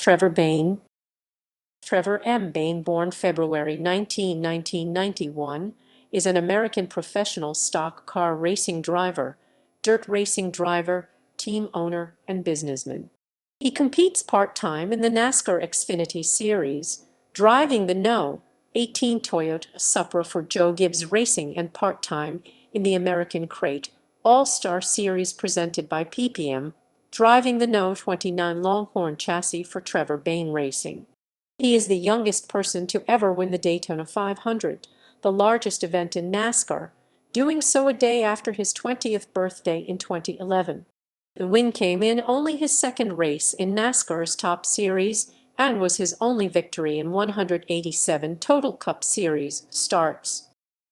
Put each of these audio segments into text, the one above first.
Trevor Bayne. Trevor M. Bayne, born February 19, 1991, is an American professional stock car racing driver, dirt racing driver, team owner, and businessman. He competes part-time in the NASCAR Xfinity Series, driving the No. 18 Toyota Supra for Joe Gibbs Racing, and part-time in the American Crate All-Star Series presented by PPM, driving the No. 29 Longhorn Chassis for Trevor Bayne Racing. He is the youngest person to ever win the Daytona 500, the largest event in NASCAR, doing so a day after his 20th birthday in 2011. The win came in only his second race in NASCAR's Top Series and was his only victory in 187 total Cup Series starts.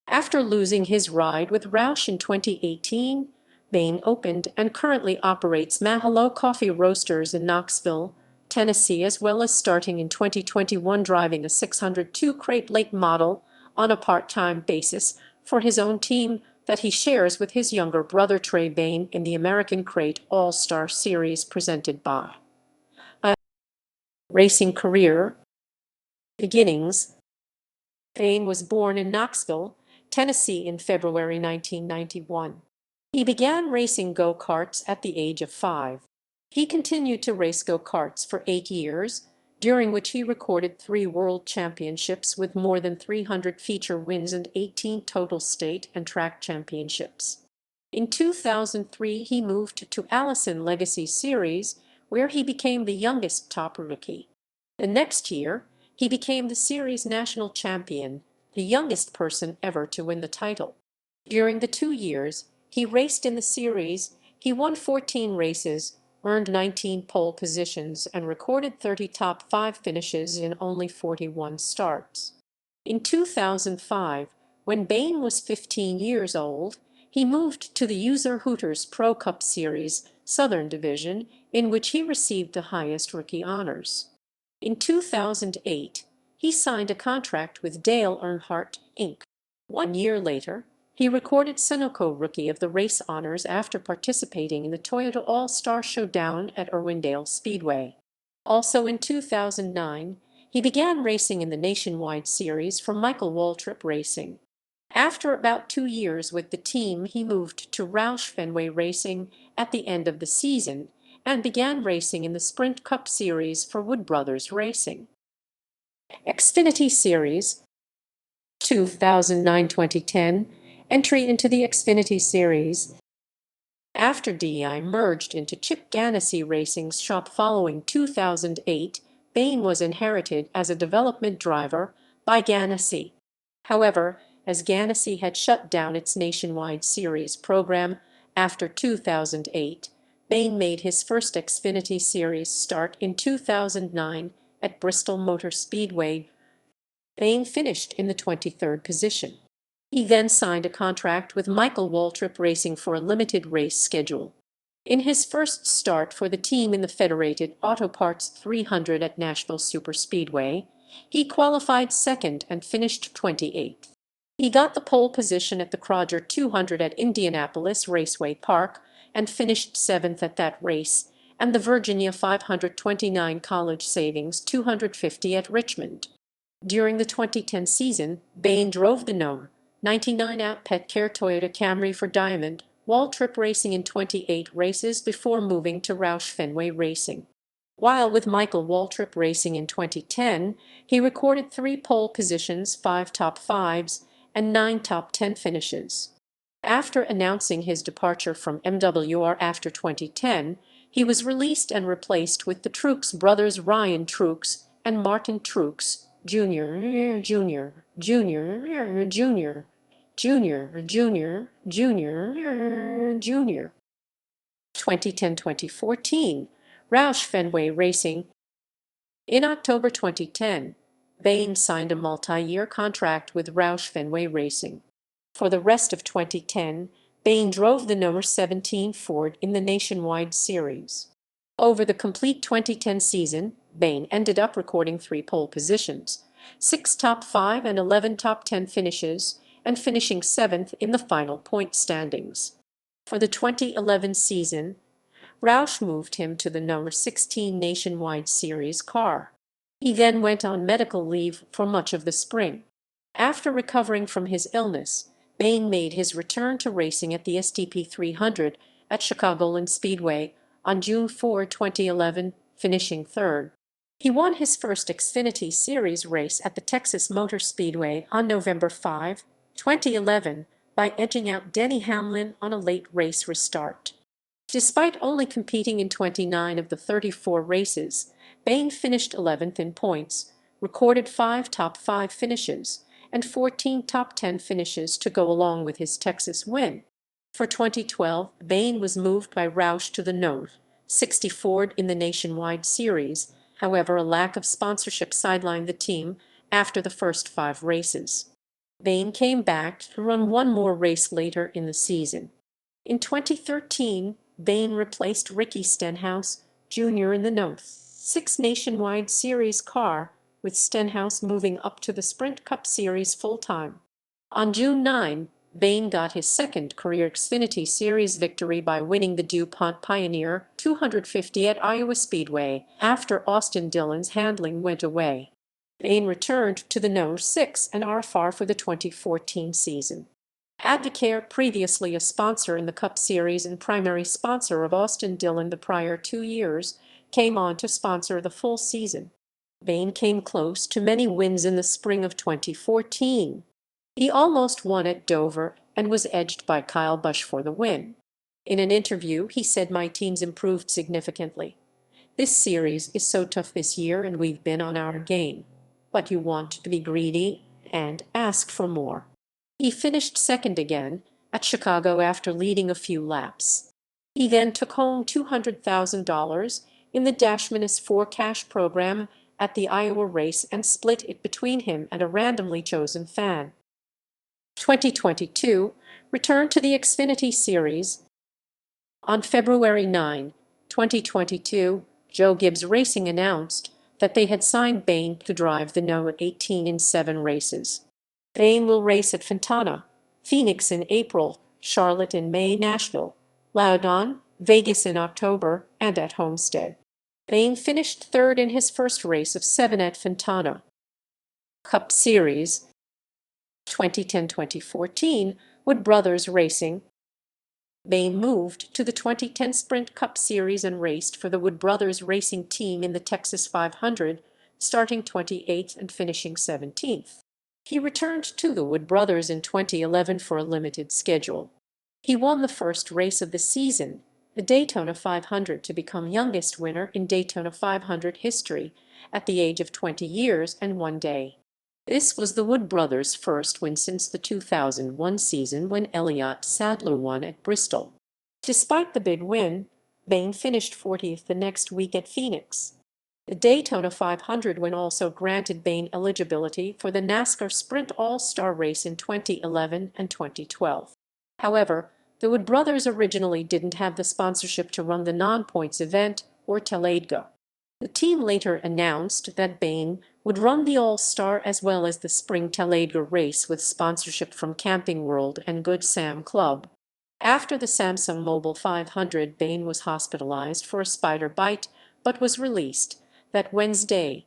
After losing his ride with Roush in 2018, Bayne opened and currently operates Mahalo Coffee Roasters in Knoxville, Tennessee, as well as starting in 2021 driving a 602 crate late model on a part-time basis for his own team that he shares with his younger brother Trey Bayne in the American Crate All-Star Series presented by Racing Career Beginnings. Bayne was born in Knoxville, Tennessee in February 1991. He began racing go-karts at the age of 5. He continued to race go-karts for 8 years, during which he recorded 3 world championships with more than 300 feature wins and 18 total state and track championships. In 2003, he moved to Allison Legacy Series, where he became the youngest top rookie. The next year, he became the series national champion, the youngest person ever to win the title. During the 2 years he raced in the series, he won 14 races, earned 19 pole positions, and recorded 30 top 5 finishes in only 41 starts. In 2005, when Bayne was 15 years old, he moved to the User Hooters Pro Cup Series Southern Division, in which he received the highest rookie honors. In 2008, he signed a contract with Dale Earnhardt, Inc. 1 year later, he recorded Sunoco Rookie of the Race honors after participating in the Toyota All-Star Showdown at Irwindale Speedway. Also in 2009, he began racing in the Nationwide Series for Michael Waltrip Racing. After about 2 years with the team, he moved to Roush Fenway Racing at the end of the season and began racing in the Sprint Cup Series for Wood Brothers Racing. Xfinity Series 2009-2010 entry into the Xfinity Series. After DI merged into Chip Ganassi Racing's shop following 2008, Bayne was inherited as a development driver by Ganassi. However, as Ganassi had shut down its Nationwide Series program after 2008, Bayne made his first Xfinity Series start in 2009 at Bristol Motor Speedway. Bayne finished in the 23rd position. He then signed a contract with Michael Waltrip Racing for a limited race schedule. In his first start for the team in the Federated Auto Parts 300 at Nashville Superspeedway, he qualified second and finished 28th. He got the pole position at the Crodger 200 at Indianapolis Raceway Park and finished 7th at that race, and the Virginia 529 College Savings 250 at Richmond. During the 2010 season, Bayne drove the No. 99 out Petcare Toyota Camry for Diamond Waltrip Racing in 28 races before moving to Roush Fenway Racing. While with Michael Waltrip Racing in 2010, he recorded 3 pole positions, 5 top 5s, and 9 top 10 finishes. After announcing his departure from MWR after 2010, he was released and replaced with the Truex brothers Ryan Truex and Martin Truex Jr. 2010-2014, Roush Fenway Racing. In October 2010, Bayne signed a multi-year contract with Roush Fenway Racing. For the rest of 2010, Bayne drove the No. 17 Ford in the Nationwide Series. Over the complete 2010 season, Bayne ended up recording 3 pole positions, 6 top 5 and 11 top 10 finishes, and finishing 7th in the final point standings. For the 2011 season, Roush moved him to the number 16 Nationwide Series car. He then went on medical leave for much of the spring. After recovering from his illness, Bayne made his return to racing at the STP 300 at Chicagoland Speedway on June 4, 2011, finishing third. He won his first Xfinity Series race at the Texas Motor Speedway on November 5, 2011, by edging out Denny Hamlin on a late race restart. Despite only competing in 29 of the 34 races, Bayne finished 11th in points, recorded 5 top 5 finishes, and 14 top 10 finishes to go along with his Texas win. For 2012, Bayne was moved by Roush to the Nose 64 in the Nationwide Series. However, a lack of sponsorship sidelined the team after the first 5 races. Bayne came back to run one more race later in the season. In 2013, Bayne replaced Ricky Stenhouse Jr. in the Nose 6 Nationwide Series car, with Stenhouse moving up to the Sprint Cup Series full-time. On June 9, Bayne got his second career Xfinity Series victory by winning the DuPont Pioneer 250 at Iowa Speedway after Austin Dillon's handling went away. Bayne returned to the Nose 6 and RFR for the 2014 season. Advocare, previously a sponsor in the Cup Series and primary sponsor of Austin Dillon the prior 2 years, came on to sponsor the full season. Bayne came close to many wins in the spring of 2014. He almost won at Dover and was edged by Kyle Busch for the win. In an interview, he said, "My team's improved significantly. This series is so tough this year and we've been on our game. But you want to be greedy and ask for more." He finished second again at Chicago after leading a few laps. He then took home $200,000 in the Dash-4 cash program at the Iowa race and split it between him and a randomly chosen fan. 2022 returned to the Xfinity Series. On February 9, 2022, Joe Gibbs Racing announced that they had signed Bayne to drive the No. 18 in 7 races. Bayne will race at Fontana, Phoenix in April, Charlotte in May, Nashville, Loudon, Vegas in October, and at Homestead. Bayne finished third in his first race of 7 at Fontana. Cup Series 2010-2014, Wood Brothers Racing. Bayne moved to the 2010 Sprint Cup Series and raced for the Wood Brothers Racing team in the Texas 500, starting 28th and finishing 17th. He returned to the Wood Brothers in 2011 for a limited schedule. He won the first race of the season, the Daytona 500, to become youngest winner in Daytona 500 history at the age of 20 years and 1 day. This was the Wood Brothers' first win since the 2001 season when Elliott Sadler won at Bristol. Despite the big win, Bayne finished 40th the next week at Phoenix. The Daytona 500 win also granted Bayne eligibility for the NASCAR Sprint All-Star race in 2011 and 2012. However, the Wood Brothers originally didn't have the sponsorship to run the non-points event or Talladega. The team later announced that Bayne would run the All-Star as well as the spring Talladega race with sponsorship from Camping World and Good Sam Club. After the Samsung Mobile 500, Bayne was hospitalized for a spider bite but was released that Wednesday.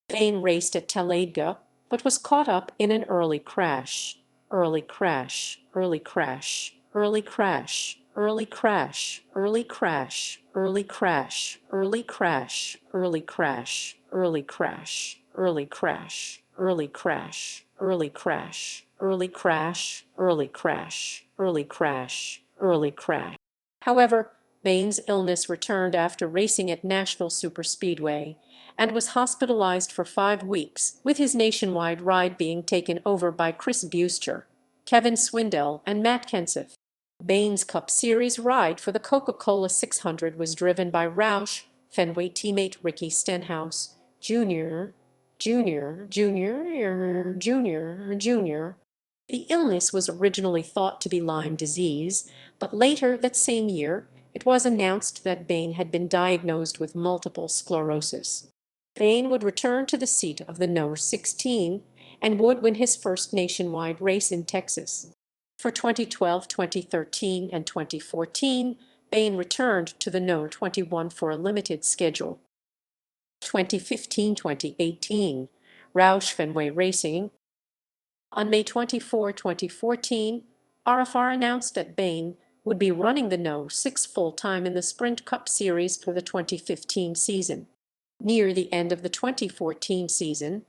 Bayne raced at Talladega but was caught up in an early crash. Early crash, early crash, early crash, early crash, early crash, early crash, early crash, early crash, early crash, early crash, early crash, early crash, early crash, early crash, early crash, early crash. However, Bayne's illness returned after racing at Nashville Superspeedway and was hospitalized for 5 weeks, with his nationwide ride being taken over by Chris Buescher, Kevin Swindell, and Matt Kenseth. Bayne's Cup Series ride for the Coca-Cola 600 was driven by Roush Fenway teammate Ricky Stenhouse Jr. The illness was originally thought to be Lyme disease, but later that same year, it was announced that Bayne had been diagnosed with multiple sclerosis. Bayne would return to the seat of the No. 16 and would win his first nationwide race in Texas. For 2012, 2013, and 2014, Bayne returned to the No. 21 for a limited schedule. 2015-2018, Roush Fenway Racing. On May 24, 2014, RFR announced that Bayne would be running the No. 6 full-time in the Sprint Cup Series for the 2015 season. Near the end of the 2014 season,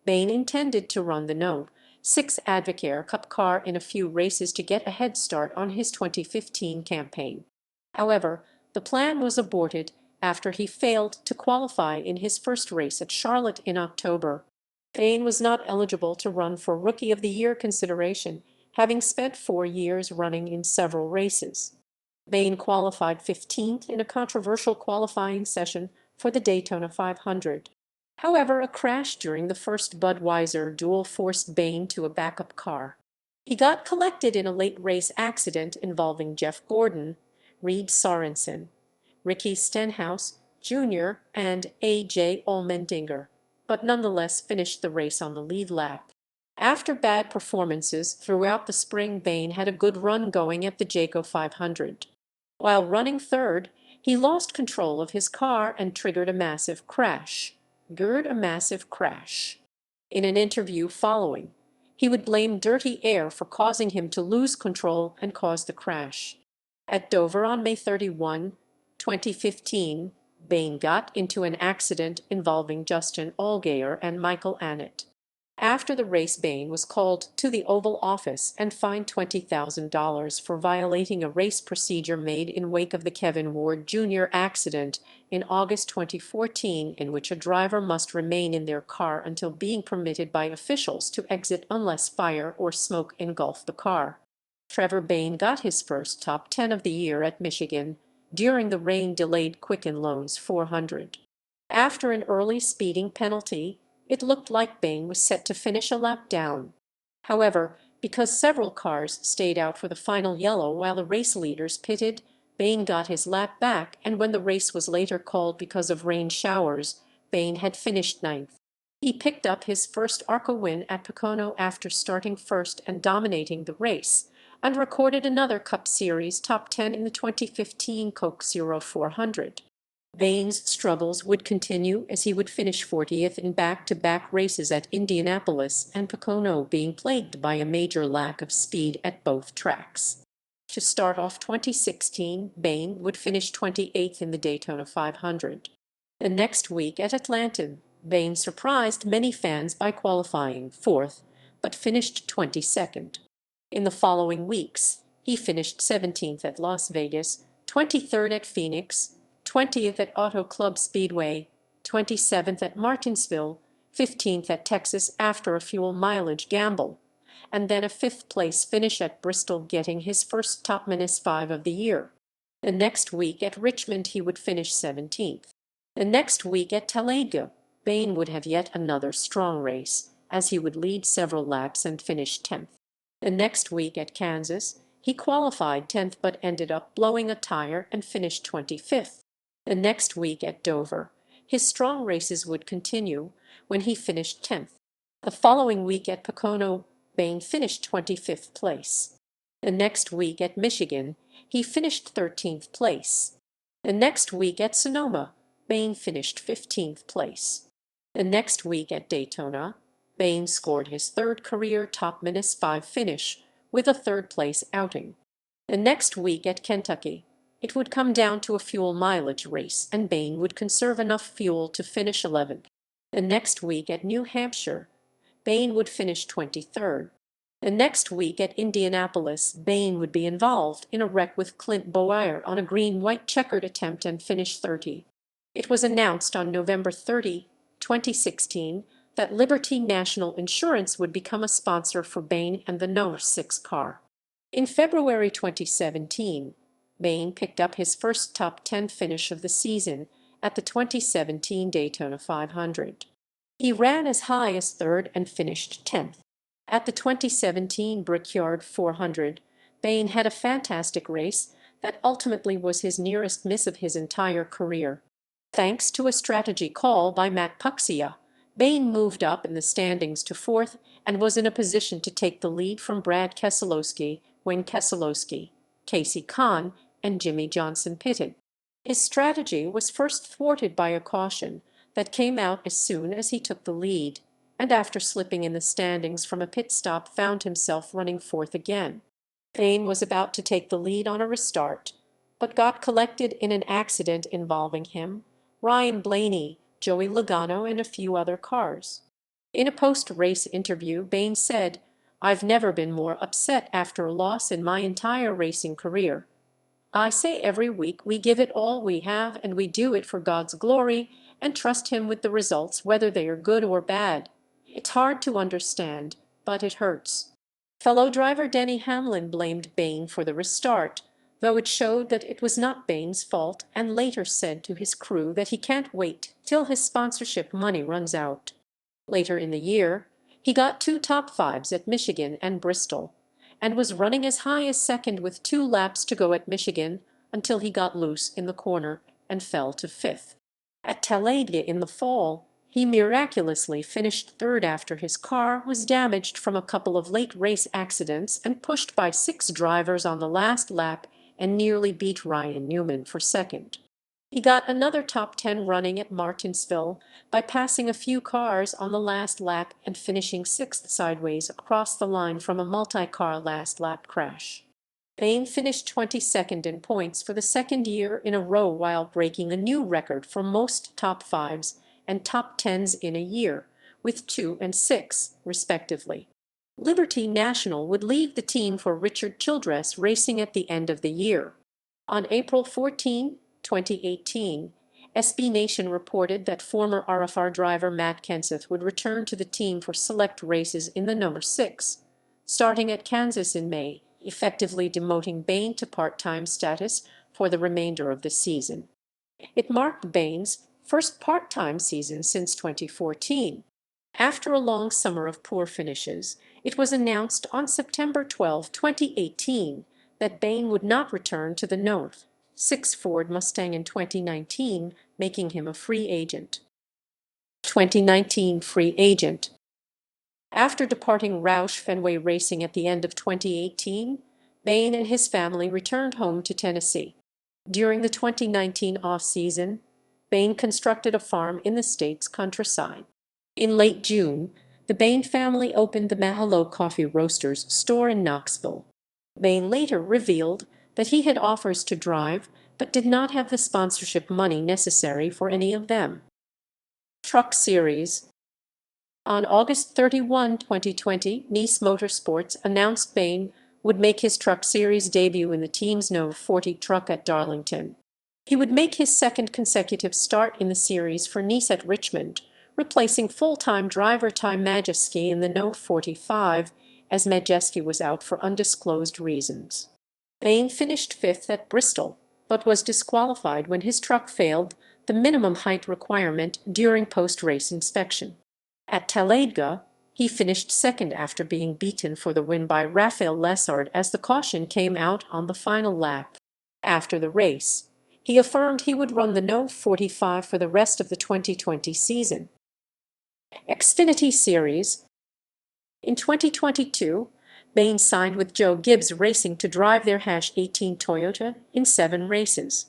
Bayne intended to run the No. 6 Advocare Cup car in a few races to get a head start on his 2015 campaign. However, the plan was aborted after he failed to qualify in his first race at Charlotte in October. Bayne was not eligible to run for Rookie of the Year consideration, having spent 4 years running in several races. Bayne qualified 15th in a controversial qualifying session for the Daytona 500. However, a crash during the first Budweiser duel forced Bayne to a backup car. He got collected in a late race accident involving Jeff Gordon, Reed Sorensen, Ricky Stenhouse Jr., and A.J. Allmendinger, but nonetheless finished the race on the lead lap. After bad performances throughout the spring, Bayne had a good run going at the Jayco 500. While running third, he lost control of his car and triggered a massive crash. In an interview following, he would blame dirty air for causing him to lose control and cause the crash. At Dover on May 31, 2015, Bayne got into an accident involving Justin Allgaier and Michael Annett. After the race, Bayne was called to the Oval Office and fined $20,000 for violating a race procedure made in wake of the Kevin Ward Jr. accident in August 2014, in which a driver must remain in their car until being permitted by officials to exit unless fire or smoke engulf the car. Trevor Bayne got his first top 10 of the year at Michigan during the rain-delayed Quicken Loans 400. After an early speeding penalty, it looked like Bayne was set to finish a lap down. However, because several cars stayed out for the final yellow while the race leaders pitted, Bayne got his lap back, and when the race was later called because of rain showers, Bayne had finished ninth. He picked up his first ARCA win at Pocono after starting first and dominating the race, and recorded another Cup Series top 10 in the 2015 Coke Zero 400. Bayne's struggles would continue as he would finish 40th in back-to-back races at Indianapolis and Pocono, being plagued by a major lack of speed at both tracks. To start off 2016, Bayne would finish 28th in the Daytona 500. The next week at Atlanta, Bayne surprised many fans by qualifying 4th, but finished 22nd. In the following weeks, he finished 17th at Las Vegas, 23rd at Phoenix, 20th at Auto Club Speedway, 27th at Martinsville, 15th at Texas after a fuel mileage gamble, and then a fifth-place finish at Bristol, getting his first top -5 of the year. The next week at Richmond he would finish 17th. The next week at Talladega, Bayne would have yet another strong race, as he would lead several laps and finish 10th. The next week at Kansas, he qualified 10th but ended up blowing a tire and finished 25th. The next week at Dover, his strong races would continue when he finished 10th. The following week at Pocono, Bayne finished 25th place. The next week at Michigan, he finished 13th place. The next week at Sonoma, Bayne finished 15th place. The next week at Daytona, Bayne scored his third career top -5 finish with a third-place outing. The next week at Kentucky, it would come down to a fuel mileage race, and Bayne would conserve enough fuel to finish 11th. The next week at New Hampshire, Bayne would finish 23rd. The next week at Indianapolis, Bayne would be involved in a wreck with Clint Bowyer on a green-white checkered attempt and finish 30. It was announced on November 30, 2016, that Liberty National Insurance would become a sponsor for Bayne and the No. 6 car. In February 2017, Bayne picked up his first top 10 finish of the season at the 2017 Daytona 500. He ran as high as third and finished 10th. At the 2017 Brickyard 400, Bayne had a fantastic race that ultimately was his nearest miss of his entire career. Thanks to a strategy call by Matt Puxia, Bayne moved up in the standings to 4th and was in a position to take the lead from Brad Keselowski when Keselowski, Casey Kahn, and Jimmy Johnson pitted. His strategy was first thwarted by a caution that came out as soon as he took the lead, and after slipping in the standings from a pit stop found himself running fourth again. Bayne was about to take the lead on a restart, but got collected in an accident involving him, Ryan Blaney, Joey Logano, and a few other cars. In a post-race interview, Bayne said, "I've never been more upset after a loss in my entire racing career. I say every week we give it all we have and we do it for God's glory and trust Him with the results whether they are good or bad. It's hard to understand, but it hurts." Fellow driver Denny Hamlin blamed Bayne for the restart, though it showed that it was not Bayne's fault, and later said to his crew that he can't wait till his sponsorship money runs out. Later in the year, he got two top fives at Michigan and Bristol, and was running as high as second with 2 laps to go at Michigan until he got loose in the corner and fell to fifth. At Talladega in the fall, he miraculously finished third after his car was damaged from a couple of late race accidents and pushed by 6 drivers on the last lap and nearly beat Ryan Newman for second. He got another top 10 running at Martinsville by passing a few cars on the last lap and finishing sixth sideways across the line from a multi-car last lap crash. Bayne finished 22nd in points for the second year in a row while breaking a new record for most top fives and top tens in a year, with 2 and 6, respectively. Liberty National would leave the team for Richard Childress Racing at the end of the year. On April 14, 2018, SB Nation reported that former RFR driver Matt Kenseth would return to the team for select races in the number 6, starting at Kansas in May, effectively demoting Bayne to part-time status for the remainder of the season. It marked Bayne's first part-time season since 2014. After a long summer of poor finishes, it was announced on September 12, 2018, that Bayne would not return to the North 6 Ford Mustang in 2019, making him a free agent. 2019 free agent. After departing Roush Fenway Racing at the end of 2018, Bayne and his family returned home to Tennessee. During the 2019 off-season, Bayne constructed a farm in the state's countryside. In late June, the Bayne family opened the Mahalo Coffee Roasters store in Knoxville. Bayne later revealed that he had offers to drive, but did not have the sponsorship money necessary for any of them. Truck Series. On August 31, 2020, Nice Motorsports announced Bayne would make his Truck Series debut in the team's No. 40 truck at Darlington. He would make his second consecutive start in the series for Nice at Richmond, replacing full-time driver Ty Majeski in the No. 45, as Majeski was out for undisclosed reasons. Bayne finished fifth at Bristol, but was disqualified when his truck failed the minimum height requirement during post-race inspection. At Talladega, he finished second after being beaten for the win by Raphael Lessard as the caution came out on the final lap. After the race, he affirmed he would run the No. 45 for the rest of the 2020 season. Xfinity Series. In 2022, Bayne signed with Joe Gibbs Racing to drive their #18 Toyota in 7 races.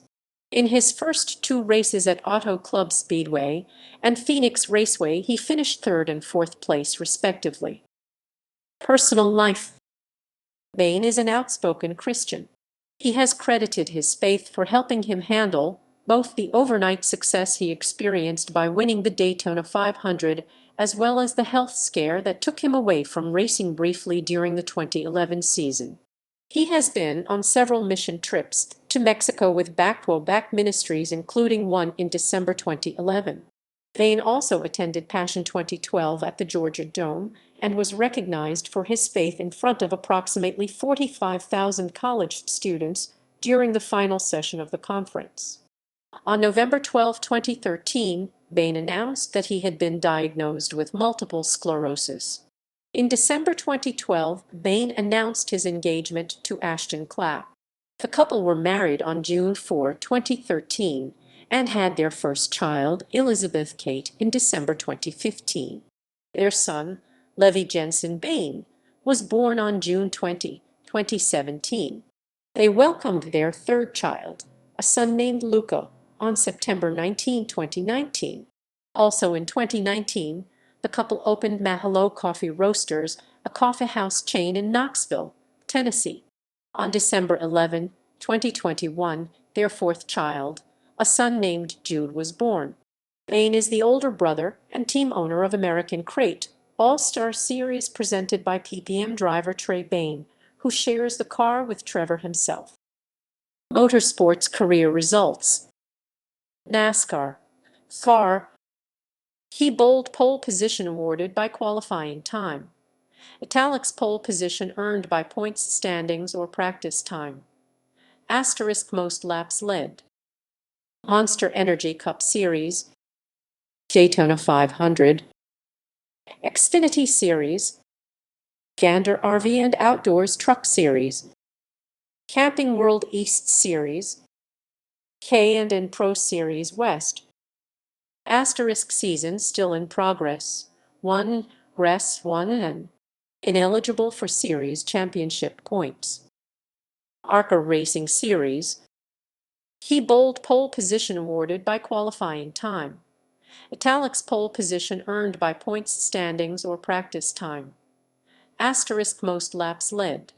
In his first 2 races at Auto Club Speedway and Phoenix Raceway, he finished third and fourth place, respectively. Personal life. Bayne is an outspoken Christian. He has credited his faith for helping him handle both the overnight success he experienced by winning the Daytona 500 as well as the health scare that took him away from racing briefly during the 2011 season. He has been on several mission trips to Mexico with Back Ministries, including one in December 2011. Bayne also attended Passion 2012 at the Georgia Dome and was recognized for his faith in front of approximately 45,000 college students during the final session of the conference. On November 12, 2013, Bayne announced that he had been diagnosed with multiple sclerosis. In December 2012, Bayne announced his engagement to Ashton Clapp. The couple were married on June 4, 2013, and had their first child, Elizabeth Kate, in December 2015. Their son, Levi Jensen Bayne, was born on June 20, 2017. They welcomed their third child, a son named Luca, on September 19, 2019. Also in 2019, the couple opened Mahalo Coffee Roasters, a coffee house chain in Knoxville, Tennessee. On December 11, 2021, their fourth child, a son named Jude, was born. Bayne is the older brother and team owner of American Crate All-Star Series presented by PPM driver Trey Bayne, who shares the car with Trevor himself. Motorsports career results. NASCAR. Car. He bold pole position awarded by qualifying time. Italics pole position earned by points standings or practice time. Asterisk most laps led. Monster Energy Cup Series. Daytona 500. Xfinity Series. Gander RV and Outdoors Truck Series. Camping World East Series. K&N Pro Series West. Asterisk season still in progress. 1. Res 1 and ineligible for series championship points. ARCA Racing Series. He bold pole position awarded by qualifying time. Italics pole position earned by points standings or practice time. Asterisk most laps led.